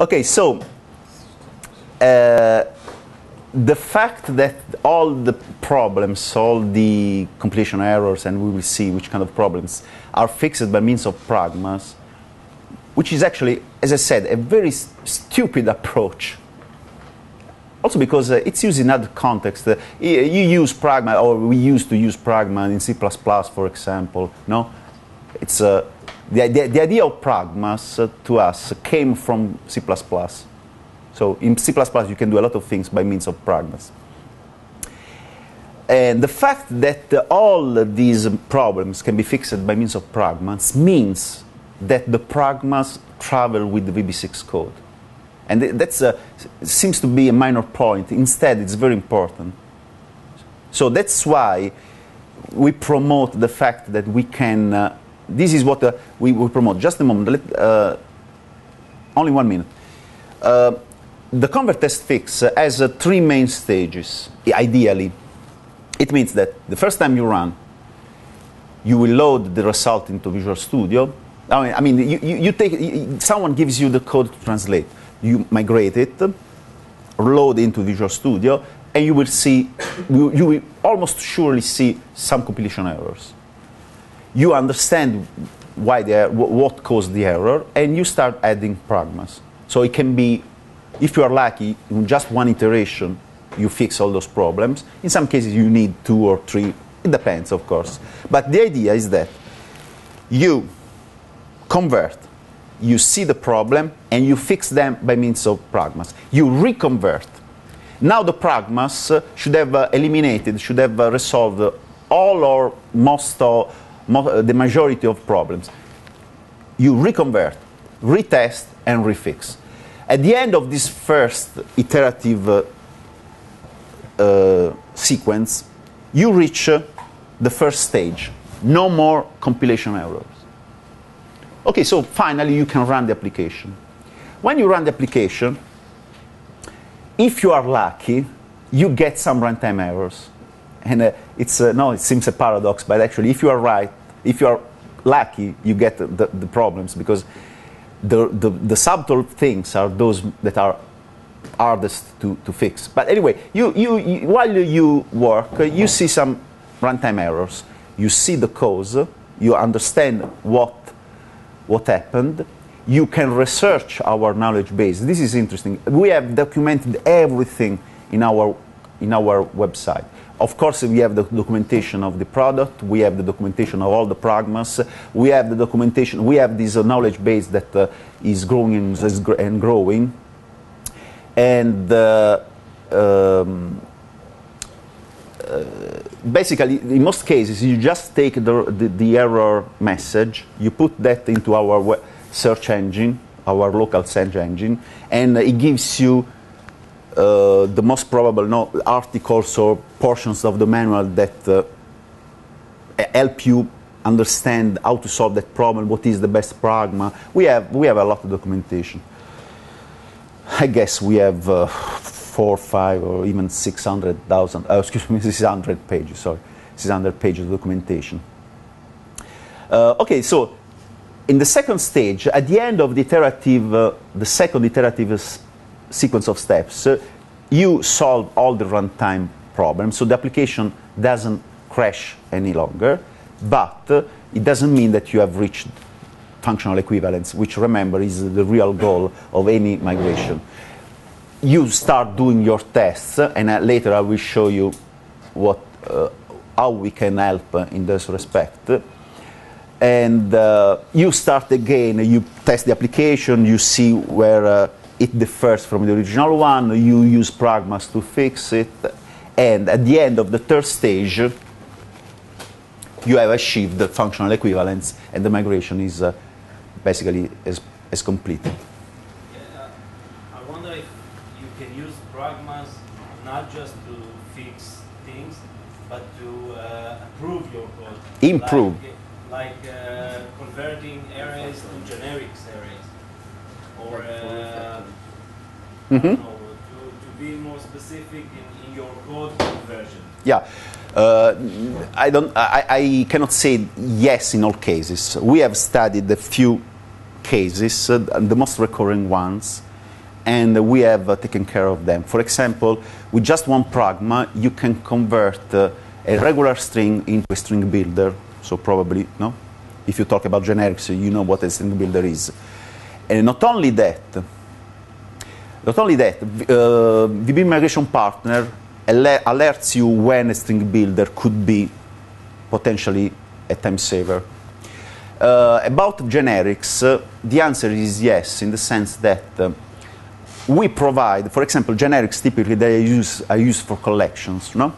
Okay, so the fact that all the problems, all the completion errors, and we will see which kind of problems are fixed by means of pragmas, which is actually, as I said, a very stupid approach. Also because it's used in other contexts. You use pragma, or we used to use pragma in C++, for example. No, it's the idea of pragmas to us came from C++. So in C++, you can do a lot of things by means of pragmas. And the fact that all these problems can be fixed by means of pragmas means that the pragmas travel with the VB6 code. And that seems to be a minor point. Instead, it's very important. So that's why we promote the fact that we can, this is what we promote. Just a moment, only 1 minute. The convert test fix has 3 main stages, ideally. It means that the first time you run, you will load the result into Visual Studio. I mean you take, someone gives you the code to translate. You migrate it, load into Visual Studio, and you will see, you will almost surely see some compilation errors. You understand why what caused the error, and you start adding pragmas. So it can be, if you are lucky, in just 1 iteration, you fix all those problems. In some cases, you need 2 or 3. It depends, of course. But the idea is that you convert, you see the problem, and you fix them by means of pragmas. You reconvert. Now the pragmas should have eliminated, should have resolved all or most of the majority of problems. You reconvert, retest, and refix. At the end of this first iterative sequence, you reach the first stage. No more compilation errors. Okay, so finally you can run the application. When you run the application, if you are lucky, you get some runtime errors. And no, it seems a paradox, but actually if you are right, if you are lucky, you get the problems, because the subtle things are those that are hardest to fix. But anyway, while you work, you see some runtime errors. You see the cause, you understand what happened. You can research our knowledge base. This is interesting. We have documented everything in our website. Of course, we have the documentation of the product. We have the documentation of all the pragmas. We have the documentation. We have this knowledge base that is growing and growing. And basically, in most cases, you just take the error message, you put that into our search engine, our local search engine, and it gives you the most probable articles or portions of the manual that help you understand how to solve that problem, what is the best pragma. We have a lot of documentation. I guess we have 4, 5, or even 600,000, excuse me, 600 pages, sorry, 600 pages of documentation. Okay, so in the second stage, at the end of the second iterative sequence of steps, you solve all the runtime problems, so the application doesn't crash any longer, but it doesn't mean that you have reached functional equivalence, which, remember, is the real goal of any migration. You start doing your tests, and later I will show you how we can help in this respect. And you start again, you test the application, you see where it differs from the original one, you use pragmas to fix it, and at the end of the third stage, you have achieved the functional equivalence, and the migration is basically is completed. Yeah, I wonder if you can use pragmas not just to fix things, but to improve your code. Improve. Like converting arrays to generics arrays, or I don't know, to be more specific in your code conversion. Yeah. I cannot say yes in all cases. We have studied a few cases, the most recurring ones, and we have taken care of them. For example, with just one pragma, you can convert a regular string into a string builder. So probably, no? If you talk about generics, you know what a string builder is. And not only that, VB Migration Partner alerts you when a string builder could be potentially a time saver. About generics, the answer is yes, in the sense that we provide, for example, generics typically are used for collections, no?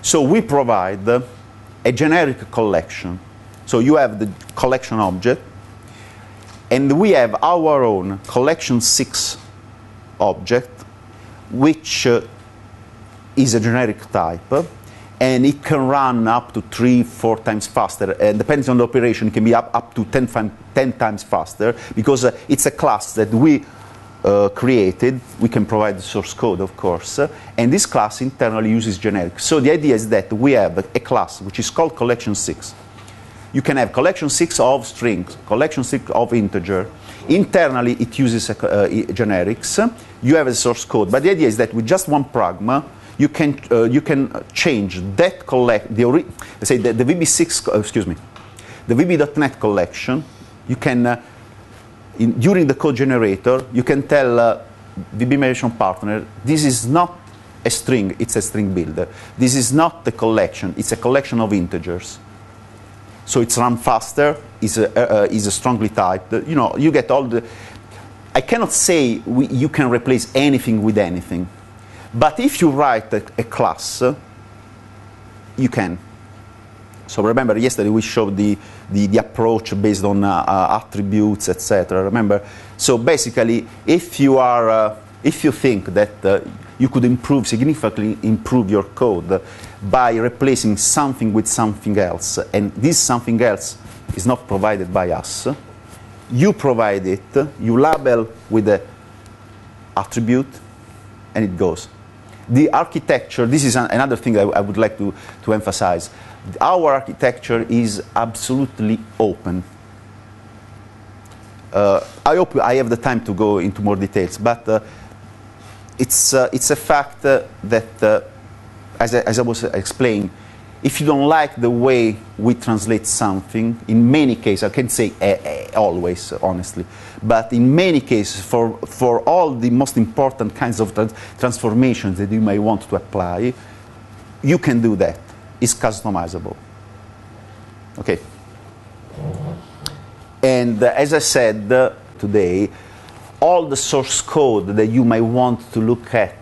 So we provide a generic collection. So you have the collection object, and we have our own collection 6 object, which is a generic type, and it can run up to 3-4 times faster, and depending on the operation, it can be up to 10 times faster, because it's a class that we created. We can provide the source code, of course, and this class internally uses generic. So the idea is that we have a class which is called collection 6. You can have collection 6 of strings, collection 6 of integer. Internally, it uses generics. You have a source code, but the idea is that with just one pragma, you can change that the VB6, the VB.NET collection. You can during the code generator, you can tell VB Migration Partner, this is not a string, it's a string builder. This is not a collection, it's a collection of integers. So it's run faster, is strongly typed. You know, you get all the. I cannot say you can replace anything with anything, but if you write a class, you can. So remember, yesterday we showed the approach based on attributes, etc. Remember, so basically, if you think that you could significantly improve your code by replacing something with something else, and this something else is not provided by us, you provide it, you label with the attribute, and it goes. The architecture, this is another thing I would like to emphasize. Our architecture is absolutely open. I hope I have the time to go into more details, but it's a fact that, as I was explaining, if you don't like the way we translate something, in many cases, I can't say always, honestly, but in many cases, for all the most important kinds of transformations that you may want to apply, you can do that. It's customizable. Okay. And as I said today, all the source code that you might want to look at,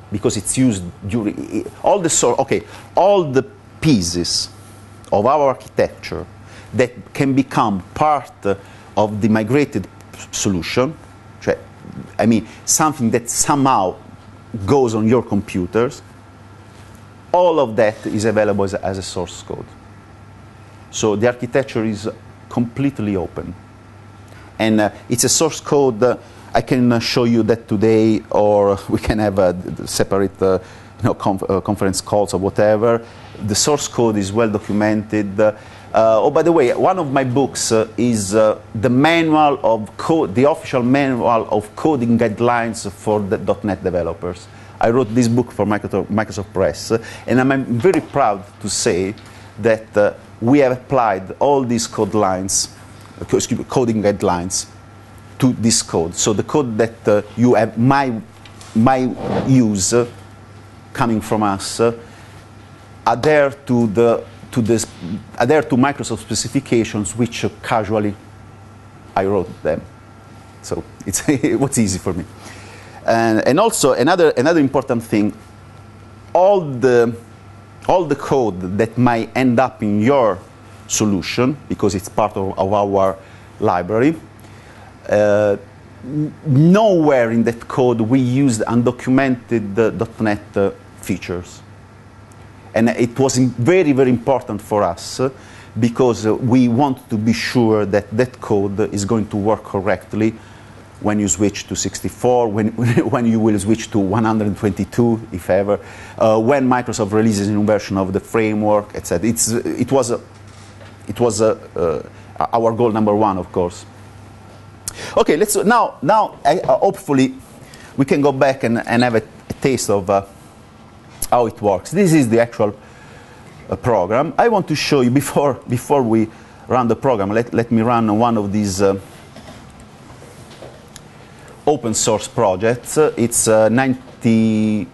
because it's used during all the pieces of our architecture that can become part of the migrated solution. I mean, something that somehow goes on your computers. All of that is available as a source code. So the architecture is completely open. And it's a source code. I can show you that today, or we can have a separate conference calls or whatever. The source code is well documented. Oh, by the way, one of my books is the manual of code, the official manual of coding guidelines for the .NET developers. I wrote this book for Microsoft Press, and I'm very proud to say that we have applied all these coding guidelines to this code. So the code that you have might use coming from us adhere to Microsoft specifications, which casually I wrote them. So it was easy for me. And also another important thing, all the code that might end up in your solution, because it's part of our library, nowhere in that code we used undocumented .NET features. And it was very, very important for us because we want to be sure that that code is going to work correctly when you switch to 64, when you will switch to 122, if ever, when Microsoft releases a new version of the framework, etc. It was our goal number one, of course. Okay, let's now hopefully we can go back and have a taste of how it works. This is the actual program. I want to show you before we run the program. Let me run one of these open source projects. It's 9,000